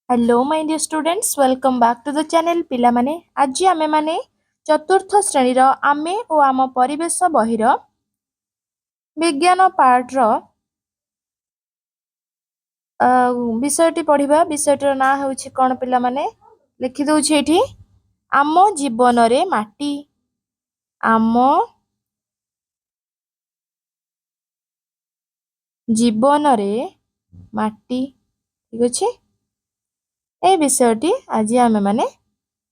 Hello my dear students welcome back to the channel पिला माने आज आमे माने चतुर्थ श्रेणी रो आमे ओ आम परिवेश बहिर विज्ञान पार्ट रो विषयटी पढ़िबा विषयटर ना होछि कोन पिला माने लिखि दउछि एठी आम जीवन रे माटी आम जीवन रे माटी ठीक अछि ए विषयटी आज आमे माने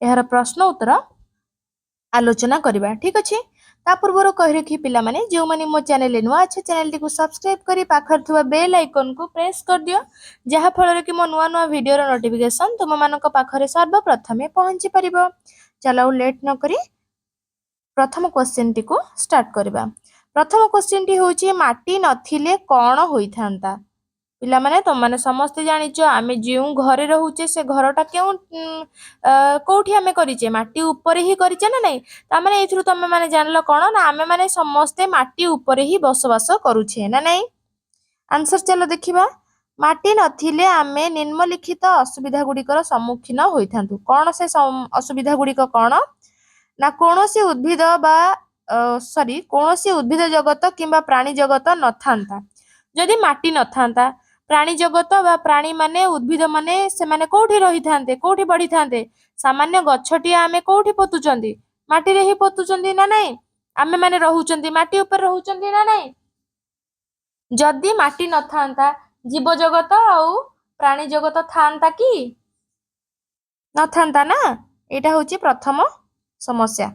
एहार प्रश्न उत्तर आलोचना करबा ठीक अछि ता पूर्वर कहि रखी पिला माने जो माने मो चैनल नुआ अच्छे चैनल टी को सब्सक्राइब करी पाखर थुवा बेल आइकन को प्रेस कर दियो जहा फल कि मो नुआ नुआ वीडियो रो नोटिफिकेशन तुम मानक पाखरे सर्वप्रथमे पहुंची परिबो चलो लेट न करी प्रथम क्वेश्चन टी को स्टार्ट करबा प्रथम क्वेश्चन टी होची माटी नथिले कोन होइथांता पिला माने तुम माने समस्त जानिचो आमे जेउ घरे रहूचे से घरटा केउ कोठी आमे करिचे माटी ऊपर ही करिचे ना नहीं ता माने एथरु तुम माने जानलो कोन ना आमे माने समस्त माटी ऊपर ही बसवास करूचे ना नहीं आंसर चलो देखिबा माटी नथिले आमे निम्नलिखित असुविधा गुडिकर सम्मुखीन होइथांतु कोन से असुविधा गुडिक कोन ना कोनोसी उद्भिद बा सॉरी कोनोसी उद्भिद जगत किंबा प्राणी जगत नथांता जदि माटी नथांता प्राणी जगत बा प्राणी माने उद्भिद माने से माने कोठी रही थांते कोठी बढ़ी थांते सामान्य गछटी आमे कोठी पोतुचंदी माटी रे ही पोतुचंदी ना नहीं आमे माने रहउचंदी माटी ऊपर रहउचंदी ना नहीं जदि माटी नथांता जीव जगत आउ प्राणी जगत थांता की नथांता ना एटा होची प्रथम समस्या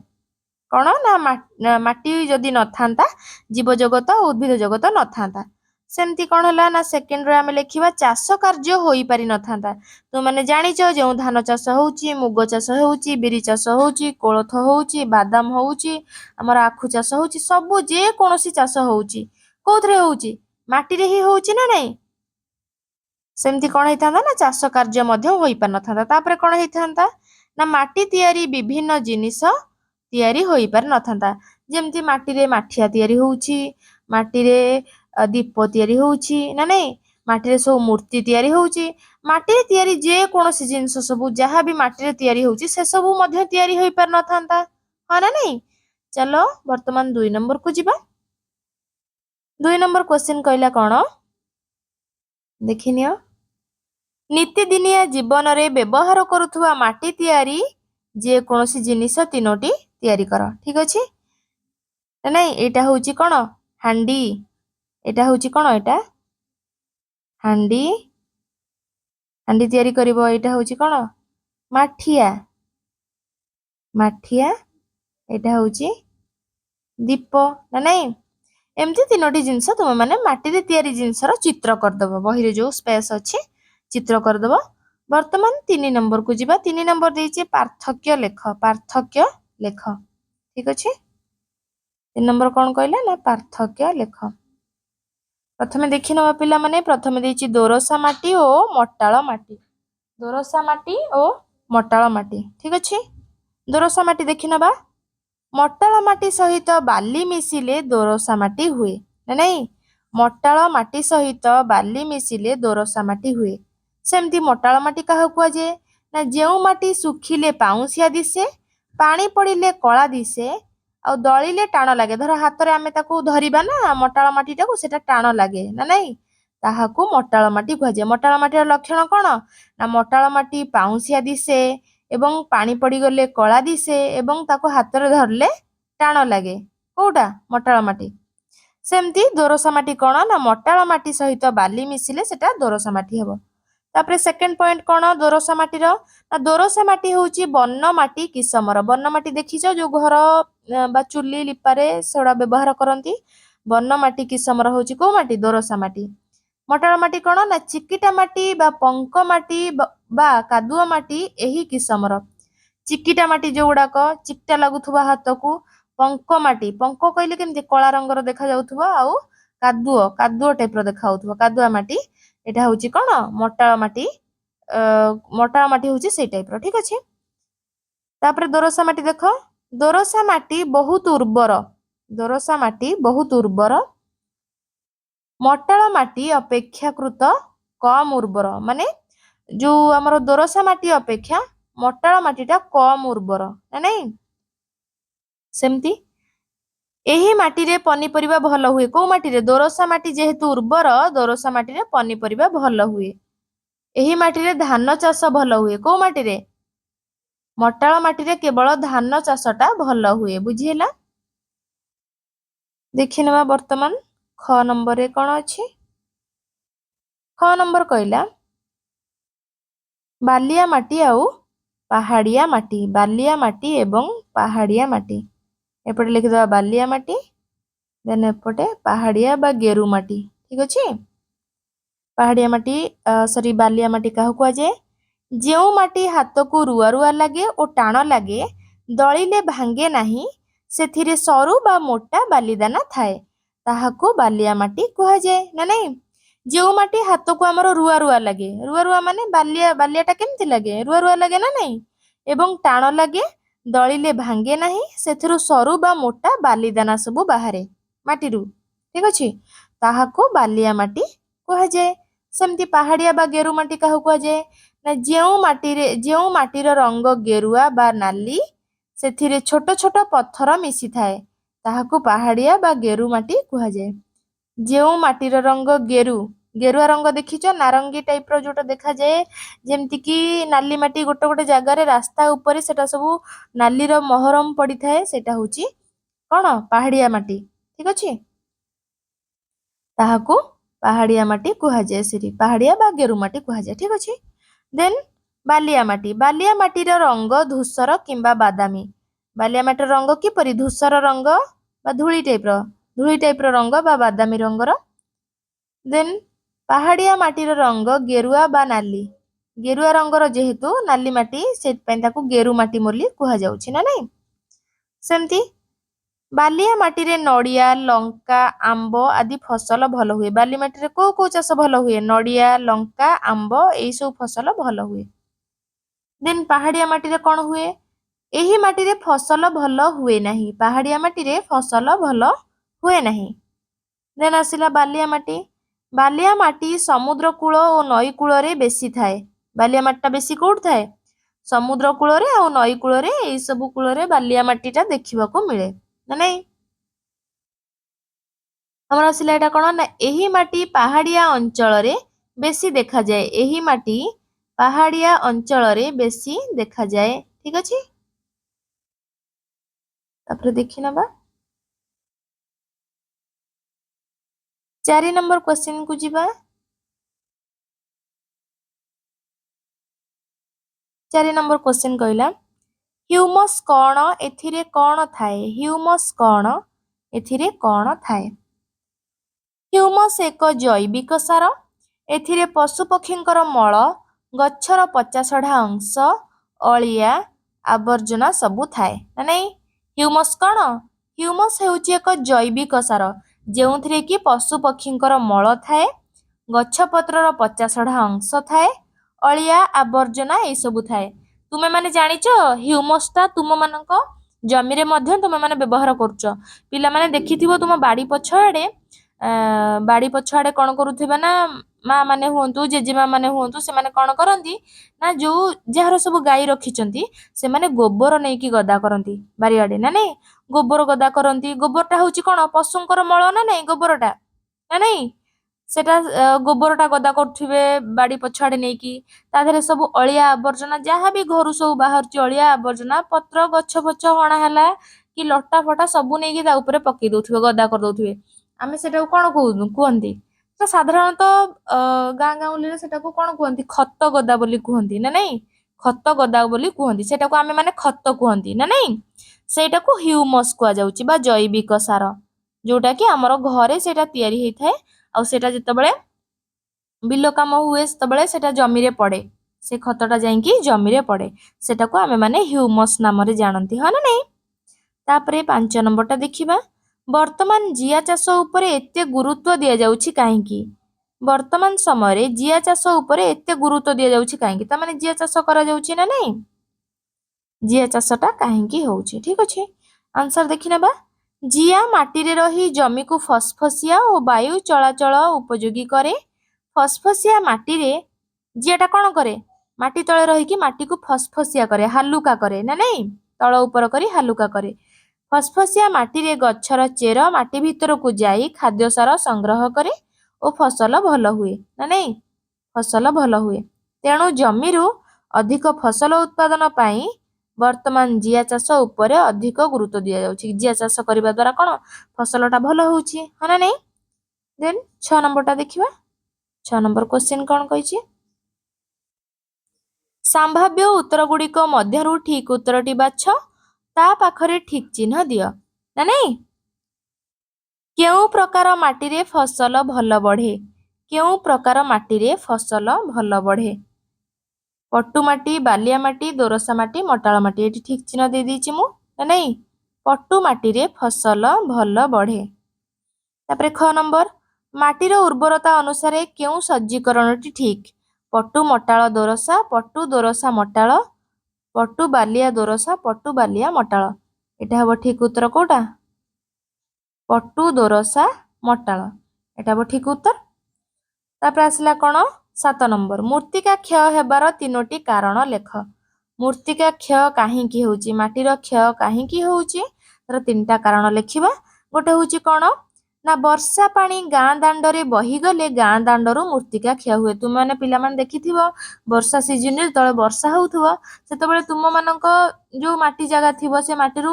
कोन ना माटी जदि नथांता जीव जगत उद्भिद जगत नथांता सेमती कोन हला ना सेकंड रे आमे लेखिबा चाष कार्य होई पारि नथांता तो माने जानिचो जे धान चाष होउची मुग चाष होउची बिरी चाष होउची कोळथ होउची बादाम होउची हमर आखु चाष होउची सब जे कोनोसी चाष होउची कोथरे होउची माटी रे ही होउची ना नहीं सेमती कोन हेतांता ना चाष कार्य मध्ये होई पार नथांता तापरे कोन हेतांता ना माटी तयारी विभिन्न जिनिस तयारी होई पार नथांता जेमती माटी रे माठिया तयारी होउची माटी रे दीप तयारी होउची ना नहीं माटी रे सब मूर्ति तयारी होउची माटी रे तयारी जे कोनोसी जिनिस सब जहा भी माटी रे तयारी होउची से सब मध्ये तयारी होई पार नथांता हा ना नहीं चलो वर्तमान 2 नंबर को जिबा 2 नंबर क्वेश्चन कहला कोन देखिनियो नित्यदिनिया जीवन रे व्यवहार करुथुवा माटी तयारी जे कोनोसी जिनिस तीनोटी तयारी कर ठीक अछि ना नहीं एटा होउची कोन हांडी एटा होउची कोन एटा हांडी हांडी तयारी करिवो एटा होउची कोन माठिया माठिया एटा होउची दीप ना नहीं एमती तीनोटी जिंस तुम माने माटी रे तयारी जिंसर चित्र कर दबो बही रे जो स्पेस अछि चित्र कर दबो वर्तमान 3 नंबर को जिबा 3 नंबर देइचे पार्थक्य लेख ठीक अछि 3 नंबर कोन कहला ना पार्थक्य लेख प्रथमे देखि नबा पिला माने प्रथमे देइची दोरसा माटी ओ मट्टाळ माटी दोरसा माटी ओ मट्टाळ माटी ठीक अछि दोरसा माटी देखि नबा मट्टाळ माटी सहित बाली मिसिले दोरसा माटी हुए ना नहीं मट्टाळ माटी सहित बाली मिसिले दोरसा माटी हुए सेमती मट्टाळ माटी काहा कुआ जे ना जेउ माटी सुखिले पाउसिया दिसे पानी पड़िले कळा दिसे आ दळिले टाण लागे धर हाथ रे आमे ताकू धरिबा ना मट्टाळ माटी टाकू सेटा टाण लागे ना नहीं ताहाकू मट्टाळ माटी कुआ जे मट्टाळ माटीर लक्षण कोन ना मट्टाळ माटी पाउसिया दिसे एवं पानी पड़ी गले कळा दिसे एवं ताकू हाथ रे धरले टाण लागे कोउटा मट्टाळ माटी सेमती दोरसा माटी कोन ना मट्टाळ माटी सहित बाली मिसिले सेटा दोरसा माटी हेबो तापरे सेकंड पॉइंट कोन दोरसा माटी रो ना दोरसा माटी होउची बन्न माटी किसमर बन्न माटी देखिचो जो घर बा चुल्ली लिपारे सेडा व्यवहार करंती बन्न माटी किसमर होउची को माटी दोरसा माटी मट्टाळ माटी कोन ना चिकिटा माटी बा पंक माटी बा कादुआ माटी एही किसमर चिकिटा माटी जोउडा को चिकटा लागुथुवा हाथकू पंक कहले केमती कला रंगर देखा जाउथुवा आउ कादुओ टाइप रो देखा जाउथुवा कादुआ माटी एटा होउची कोन मट्टाळ माटी होउची सेई टाइप रो ठीक अछि तापरे दोरसा माटी देखो दोरसा माटी बहुत उर्वर मट्टाळ माटी अपेक्षाकृत कम उर्वर माने जो आमर दोरसा माटी अपेक्षा मटाळ माटीटा कम उर्वर ना नहीं सेमती एही माटी रे पनीपरिबा भल हुए को माटी रे दोरसा माटी जेहेतु उर्वर दोरसा माटी रे पनीपरिबा भल हुए एही माटी रे धान चाष भल हुए को माटी रे मटाळ माटी रे केवल धान चाषटा भल हुए बुझीला देखि नेबा वर्तमान ख नंबर रे कोन अछि ख नंबर कहला बालिया माटी आउ पहाड़िया माटी बालिया माटी एवं पहाड़िया माटी एपटे लिखिदवा बालिया माटी देन एपटे पहाड़िया बा गेरु माटी ठीक अछि पहाड़िया माटी सॉरी बालिया माटी काहू कुआ जाए जो माटी हाथ को रुआ रुआ लगे और टाण लगे दलिले भांगे नाही सेथिरे सरू बा मोटा बालीदाना थाए ताहाको बालिया माटी कुआ जाए ना नहीं जो माटी हाथ को आमर रुआ रुआ माने बालिया बालियाटा केमती लगे रुआ लगे ना नहीं एवं टाण लगे दलिले भांगे नाही सेथिरु सरू बा मोटा बालीदाना सबु बाहरे माटीरू ठीक अछि ताहाको बालिया माटी कुआ जाए सेमती पहाड़िया बा गेरु माटी काहू कुआ जाए ना जेउ माटीर रंग गेरुआ बा नाली सेथिरे छोट छोट पत्थर मिसी थाए ताहाको पहाड़िया बा गेरु माटी कुआ जाए जेउ माटीर रंग गेरुआ रंग देखिच नारंगी टाइप रो जोटा देखा जाए जेमती कि नाली माटी गोटे गोटे जगार रास्ता ऊपर सेटा सबू नाली रो महरम पड़ी थाए सेटा होची कोन पहाड़िया माटी ठीक अछि ताहाको पहाड़िया माटी कुहा जाए सिरी पहाड़िया बा गेरु माटी कुहा जाए ठीक अछि देन बालिया माटीर रंग धूसर किंबा बादामी बालिया माटीर रंग किपरि धूसर रंग बा धूली टाइप रो रंग बा बादामी रंगर देन पहाड़िया माटीर रंग गेरुआ बा नाली गेरुआ रंगर जेहेतु नाली माटी सेट पय ताकू गेरु माटी मोली कुहा जाउछि ना नहीं सेमती बालिया माटी रे नड़िया लंका आंब आदि फसल भल हुए बाली माटी रे को चाष भल हुए नड़िया लंका आंब एई सब फसल भल हुए देन पहाड़िया माटी रे कोन हुए एही माटी रे फसल भल हुए नाही पहाड़िया माटी रे फसल भल हुए नाही देन आसिला बालिया माटी समुद्र कूल और नई कूल रे बेसी थाए बालिया माटीटा बेसी कोड थाए समुद्र कूल रे और नई कूल रे एई सब कूल रे बालिया माटीटा देखिबा को मिले ना नहीं हमर आसिला एटा कोन ना एही माटी पहाड़िया अंचल रे बेसी देखा जाए एही माटी पहाड़िया अंचल रे बेसी देखा जाए ठीक अछि तापर देखि नबा 4 नंबर क्वेश्चन को जिबा 4 नंबर क्वेश्चन कहला ह्यूमस कोन एथिरे कोन थाए ह्यूमस कोन एथिरे कोन थाए ह्यूमस एक जैविक सार एथिरे पशु पक्षींकर मल गच्छर पचासढ़ा अंश अलिया आवर्जना सबु थाए ना नहीं ह्यूमस कोन ह्यूमस हेउची एक जैविक सार जेउथिरे कि पशु पक्षींकर मल थाए गछ पत्रर पचासढ़ा अंश थाए अलिया आवर्जना ए सबु थाए तुमे माने जानिचो ह्यूमसटा तुम मानक जमी रे मध्य तुमे माने व्यवहार करूच पिला माने देखिथिबो तुम बाड़ी पछाड़े कोन करूथिबा ना माँ माने हुंतु जेजेमा माने हुंतु से माने कोन करंती ना जो जहार सब गाई रखिचंती से माने गोबर नै कि गदा करंती बारियाडे ना नहीं गोबर गदा करंती गोबरटा होची कोन पशुंकर मळ ना नहीं गोबरटा ना नहीं सेटा गोबरटा गदा करथिबे बाड़ी पछाड़े नै कि ता धरे सब अलिया आवर्जना जहाँ भी घरु सब बाहर अलिया आवर्जना पत्र गछ फछ हणा हला कि लटा फटा सब नै कि ता ऊपर पकई दउथिबे गदा कर दउथिबे आमे सेटा कोन कहंती तो साधारणतः गाँ गाउली रे सेटा को कोन कहंती खत गदा बोली कहंती ना नहीं खत गदा बोली कहंती सेटा को आमे माने खत कहंती ना नहीं सेटा को ह्यूमस कुआ जाउची बा जैविक सार जोटा कि हमर घरे सेटा तयारी हेइ थाए आ सेटा जतबेले बिलो काम हुए तबेले सेटा जमी रे पड़े से खतटा जाई कि जमी रे पड़े सेटा को आमे माने ह्यूमस नाम रे जानंती ह ना नहीं तापरे 5 नंबरटा देखिबा वर्तमान जिया चाष उपरे एते गुरुत्व दिया जाउची काहे कि वर्तमान समय रे जिया चाष उपरे एते गुरुत्व दिया जाउची काहे कि त माने जिया चाष करा जाउची ना नहीं जिया चाषटा काहे कि होउची ठीक अछि आंसर देखि नबा जिया माटी रे रही जमी को फसफसिया और वायु चलाचल उपयोगी करे फसफसिया माटी रे ଜିଆଟା କ'ଣ କରେ ମାଟି ତଳେ ରହିକି ମାଟିକୁ ଫସଫସିଆ କରେ ହାଲୁକା କରେ ନା ନାଇଁ ତଳ ଉପର କରି ହାଲୁକା କରେ। ଫସଫସିଆ ମାଟିରେ ଗଛର ଚେର ମାଟି ଭିତରକୁ ଯାଇ ଖାଦ୍ୟସାର ସଂଗ୍ରହ କରେ ଓ ଫସଲ ଭଲ ହୁଏ ନା ନାଇଁ ଫସଲ ଭଲ ହୁଏ। ତେଣୁ ଜମିରୁ ଅଧିକ ଫସଲ ଉତ୍ପାଦନ ପାଇଁ ବର୍ତ୍ତମାନ ଜିଆ ଚାଷ ଉପରେ ଅଧିକ ଗୁରୁତ୍ୱ ଦିଆଯାଉଛି। ଜିଆ ଚାଷ କରିବା ଦ୍ୱାରା କ'ଣ ଫସଲଟା ଭଲ ହେଉଛି ହଁ ନା ନାଇଁ। ଦେନ୍ 6 ନମ୍ବରଟା ଦେଖିବା। 6 ନମ୍ବର କ୍ୱେଶ୍ଚିନ୍ କ'ଣ କହିଛି? ସମ୍ଭାବ୍ୟ ଉତ୍ତର ଗୁଡ଼ିକ ମଧ୍ୟରୁ ଠିକ୍ ଉତ୍ତରଟି ବାଛ, ତା ପାଖରେ ଠିକ୍ ଚିହ୍ନ ଦିଅ ନା ନାଇଁ। କେଉଁ ପ୍ରକାର ମାଟିରେ ଫସଲ ଭଲ ବଢ଼େ? କେଉଁ ପ୍ରକାର ମାଟିରେ ଫସଲ ଭଲ ବଢ଼େ? ପଟୁ ମାଟି, ବାଲିଆ ମାଟି, ଦୋରସା ମାଟି, ମଟାଳ ମାଟି। ଏଠି ଠିକ୍ ଚିହ୍ନ ଦେଇଦେଇଛି ମୁଁ ନା ନାଇଁ। ପଟୁ ମାଟିରେ ଫସଲ ଭଲ ବଢ଼େ। ତାପରେ 6 ନମ୍ବର ମାଟିର ଉର୍ବରତା ଅନୁସାରେ କେଉଁ ସଜ୍ଜୀକରଣଟି ଠିକ୍? ପଟୁ ମଟାଳ ଦୋରସା, ପଟୁ ଦୋରସା ମଟାଳ, ପଟୁ ବାଲିଆ ଦୋରସା, ପଟୁ ବାଲିଆ ମଟାଳ। ଏଟା ହେବ ଠିକ୍ ଉତ୍ତର କୋଉଟା? ପଟୁ ଦୋରସା ମଟାଳ ଏଟା ହେବ ଠିକ୍ ଉତ୍ତର। ତାପରେ ଆସିଲା କ'ଣ 7 ନମ୍ବର ମୂର୍ତ୍ତିକା କ୍ଷୟ ହେବାର 3ଟି କାରଣ ଲେଖ। ମୂର୍ତ୍ତିକା କ୍ଷୟ କାହିଁକି ହେଉଛି? ମାଟିର କ୍ଷୟ କାହିଁକି ହେଉଛି? ତାର 3ଟା କାରଣ ଲେଖିବା। ଗୋଟେ ହେଉଛି କ'ଣ ନା ବର୍ଷା ପାଣି ଗାଁ ଦାଣ୍ଡରେ ବହିଗଲେ ଗାଁ ଦାଣ୍ଡରୁ ମୂର୍ତ୍ତିକା କ୍ଷୟ ହୁଏ। ତୁମମାନେ ପିଲାମାନେ ଦେଖିଥିବ ବର୍ଷା ସିଜନରେ ଯେତେବେଳେ ବର୍ଷା ହେଉଥିବ ସେତେବେଳେ ତୁମମାନଙ୍କ ଯେଉଁ ମାଟି ଜାଗା ଥିବ ସେ ମାଟିରୁ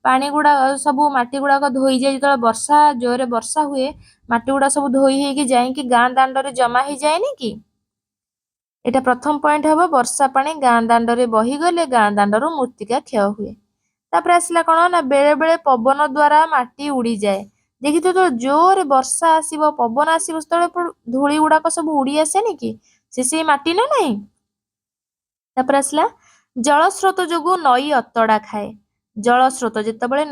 ପାଣି ଗୁଡ଼ା ସବୁ ମାଟି ଗୁଡ଼ାକ ଧୋଇଯାଇ ଯେତେବେଳେ ବର୍ଷା ଜୋରରେ ବର୍ଷା ହୁଏ ମାଟି ଗୁଡ଼ା ସବୁ ଧୋଇ ହେଇକି ଯାଇକି ଗାଁ ଦାଣ୍ଡରେ ଜମା ହେଇଯାଏନି କି? ଏଟା ପ୍ରଥମ ପଏଣ୍ଟ ହେବ ବର୍ଷା ପାଣି ଗାଁ ଦାଣ୍ଡରେ ବହିଗଲେ ଗାଁ ଦାଣ୍ଡରୁ ମୂର୍ତ୍ତିକା କ୍ଷୟ ହୁଏ। ତାପରେ ଆସିଲା କ'ଣ ନା ବେଳେ ବେଳେ ପବନ ଦ୍ୱାରା ମାଟି ଉଡ଼ିଯାଏ। ଦେଖିଥିବ ଯେତେବେଳେ ଜୋରରେ ବର୍ଷା ଆସିବ ପବନ ଆସିବ ସେତେବେଳେ ଧୂଳି ଗୁଡ଼ାକ ସବୁ ଉଡ଼ି ଆସେନି କି ସେଇ ମାଟି ନା ନାହିଁ। ତାପରେ ଆସିଲା ଜଳସ୍ରୋତ ଯୋଗୁଁ ନଈ ଅତଡ଼ା ଖାଏ। ଜଳସ୍ରୋତ ଯେତେବେଳେ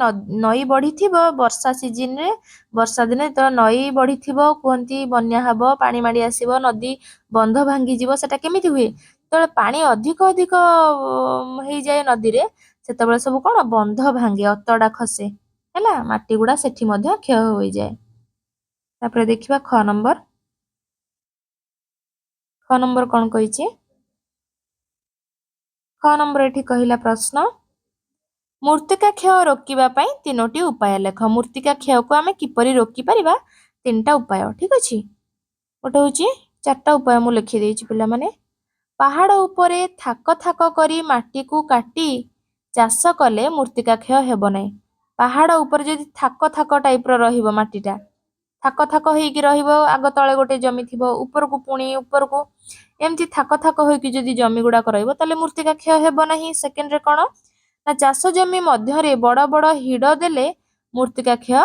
ନଈ ବଢ଼ିଥିବ ବର୍ଷା ସିଜନରେ ବର୍ଷା ଦିନେ ଯେତେବେଳେ ନଈ ବଢ଼ିଥିବ କୁହନ୍ତି ବନ୍ୟା ହେବ ପାଣି ମାଡ଼ି ଆସିବ ନଦୀ ବନ୍ଧ ଭାଙ୍ଗିଯିବ ସେଟା କେମିତି ହୁଏ? ଯେତେବେଳେ ପାଣି ଅଧିକ ହେଇଯାଏ ନଦୀରେ ସେତେବେଳେ ସବୁ କ'ଣ ବନ୍ଧ ଭାଙ୍ଗେ ଅତଡ଼ା ଖସେ ହେଲା ମାଟି ଗୁଡ଼ା ସେଠି ମଧ୍ୟ କ୍ଷୟ ହୋଇଯାଏ। ତାପରେ ଦେଖିବା 6 ନମ୍ବର। 6 ନମ୍ବର କ'ଣ କହିଛି? 6 ନମ୍ବର ଏଠି କହିଲା ପ୍ରଶ୍ନ ମୂର୍ତ୍ତିକା କ୍ଷୟ ରୋକିବା ପାଇଁ 3ଟି ଉପାୟ ଲେଖ। ମୂର୍ତ୍ତିକା କ୍ଷୟକୁ ଆମେ କିପରି ରୋକିପାରିବା 3ଟା ଉପାୟ ଠିକ୍ ଅଛି। ଗୋଟେ ହେଉଛି 4ଟା ଉପାୟ ମୁଁ ଲେଖିଦେଇଛି ପିଲାମାନେ। ପାହାଡ଼ ଉପରେ ଥାକ ଥାକ କରି ମାଟିକୁ କାଟି ଚାଷ କଲେ ମୂର୍ତ୍ତିକା କ୍ଷୟ ହେବ ନାହିଁ। ପାହାଡ଼ ଉପରେ ଯଦି ଥାକ ଥାକ ଟାଇପ୍ର ରହିବ ମାଟିଟା ଥାକ ଥାକ ହେଇକି ରହିବ ଆଗ ତଳେ ଗୋଟେ ଜମି ଥିବ ଉପରକୁ ପୁଣି ଉପରକୁ ଏମିତି ଥାକ ଥାକ ହୋଇକି ଯଦି ଜମି ଗୁଡ଼ାକ ରହିବ ତାହେଲେ ମୂର୍ତ୍ତିକା କ୍ଷୟ ହେବ ନାହିଁ। ସେକେଣ୍ଡରେ କ'ଣ ନା ଚାଷ ଜମି ମଧ୍ୟରେ ବଡ଼ ବଡ଼ ହିଡ଼ ଦେଲେ ମୂର୍ତ୍ତିକା କ୍ଷୟ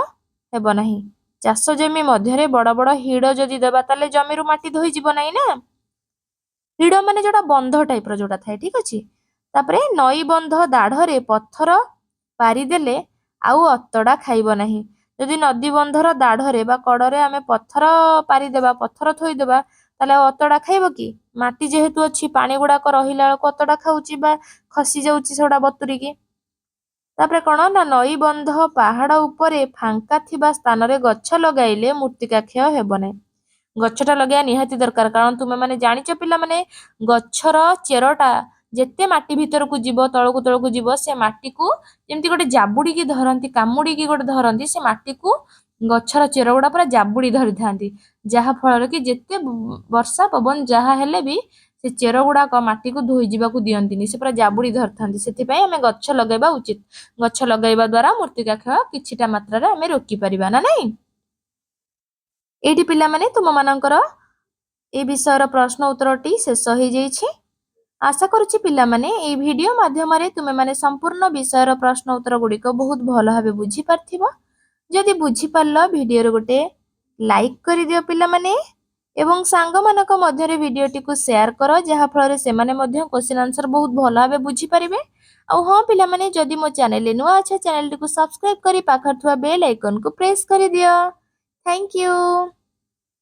ହେବ ନାହିଁ। ଚାଷ ଜମି ମଧ୍ୟରେ ବଡ଼ ବଡ଼ ହିଡ଼ ଯଦି ଦେବା ତାହେଲେ ଜମିରୁ ମାଟି ଧୋଇଯିବ ନାହିଁ ନା। ହିଡ଼ ମାନେ ଯୋଉଟା ବନ୍ଧ ଟାଇପ୍ର ଯୋଉଟା ଥାଏ ଠିକ୍ ଅଛି। ତାପରେ ନଈ ବନ୍ଧ ଦାଢ଼ରେ ପଥର ପାରିଦେଲେ ଆଉ ଅତଡ଼ା ଖାଇବ ନାହିଁ। ଯଦି ନଦୀ ବନ୍ଧର ଦାଢ଼ରେ ବା କଡ଼ରେ ଆମେ ପଥର ପାରିଦେବା ପଥର ଥୋଇଦେବା ତାହେଲେ ଆଉ ଅତଡ଼ା ଖାଇବ କି? ମାଟି ଯେହେତୁ ଅଛି ପାଣି ଗୁଡ଼ାକ ରହିଲା ବେଳକୁ ଅତଡ଼ା ଖାଉଛି ବା ଖସି ଯାଉଛି ସେଗୁଡ଼ା ବତୁରିକି। ତାପରେ କ'ଣ ନା ନଈ ବନ୍ଧ ପାହାଡ଼ ଉପରେ ଫାଙ୍କା ଥିବା ସ୍ଥାନରେ ଗଛ ଲଗାଇଲେ ମୂର୍ତ୍ତିକା କ୍ଷୟ ହେବ ନାହିଁ। ଗଛଟା ଲଗାଇବା ନିହାତି ଦରକାର କାରଣ ତୁମେମାନେ ଜାଣିଛ ପିଲାମାନେ ଗଛର ଚେରଟା ଯେତେ ମାଟି ଭିତରକୁ ଯିବ ତଳକୁ ତଳକୁ ଯିବ ସେ ମାଟିକୁ ଯେମିତି ଗୋଟେ ଜାବୁଡ଼ିକି ଧରନ୍ତି କାମୁଡ଼ିକି ଗୋଟେ ଧରନ୍ତି ସେ ମାଟିକୁ ଗଛର ଚେର ଗୁଡ଼ା ପୁରା ଜାବୁଡ଼ି ଧରିଥାନ୍ତି ଯାହା ଫଳରେ କି ଯେତେ ବର୍ଷା ପବନ ଯାହା ହେଲେ ବି ସେ ଚେର ଗୁଡ଼ାକ ମାଟିକୁ ଧୋଇ ଯିବାକୁ ଦିଅନ୍ତିନି ସେ ପୁରା ଜାବୁଡ଼ି ଧରିଥାନ୍ତି। ସେଥିପାଇଁ ଆମେ ଗଛ ଲଗାଇବା ଉଚିତ। ଗଛ ଲଗାଇବା ଦ୍ୱାରା ମୂର୍ତ୍ତିକା କ୍ଷୟ କିଛିଟା ମାତ୍ରାରେ ଆମେ ରୋକିପାରିବା ନା ନାହିଁ। ଏଇଠି ପିଲାମାନେ ତୁମମାନଙ୍କର ଏ ବିଷୟର ପ୍ରଶ୍ନ ଉତ୍ତରଟି ଶେଷ ହେଇଯାଇଛି। ଆଶା କରୁଛି ପିଲାମାନେ ଏହି ଭିଡ଼ିଓ ମାଧ୍ୟମରେ ତୁମେମାନେ ସମ୍ପୂର୍ଣ୍ଣ ବିଷୟର ପ୍ରଶ୍ନ ଉତ୍ତର ଗୁଡ଼ିକ ବହୁତ ଭଲ ଭାବେ ବୁଝିପାରିଥିବ। ଯଦି ବୁଝିପାରିଲ ଭିଡ଼ିଓରେ ଗୋଟେ ଲାଇକ୍ କରିଦିଅ ପିଲାମାନେ ଏବଂ ସାଙ୍ଗମାନଙ୍କ ମଧ୍ୟରେ ଭିଡ଼ିଓଟିକୁ ସେୟାର କର ଯାହାଫଳରେ ସେମାନେ ମଧ୍ୟ କ୍ୱେଶ୍ଚିନ୍ ଆନ୍ସର ବହୁତ ଭଲ ଭାବେ ବୁଝିପାରିବେ। ଆଉ ହଁ ପିଲାମାନେ ଯଦି ମୋ ଚ୍ୟାନେଲରେ ନୂଆ ଅଛ ଚ୍ୟାନେଲଟିକୁ ସବସ୍କ୍ରାଇବ୍ କରି ପାଖରେ ଥିବା ବେଲ୍ ଆଇକନକୁ ପ୍ରେସ୍ କରିଦିଅ। Thank you.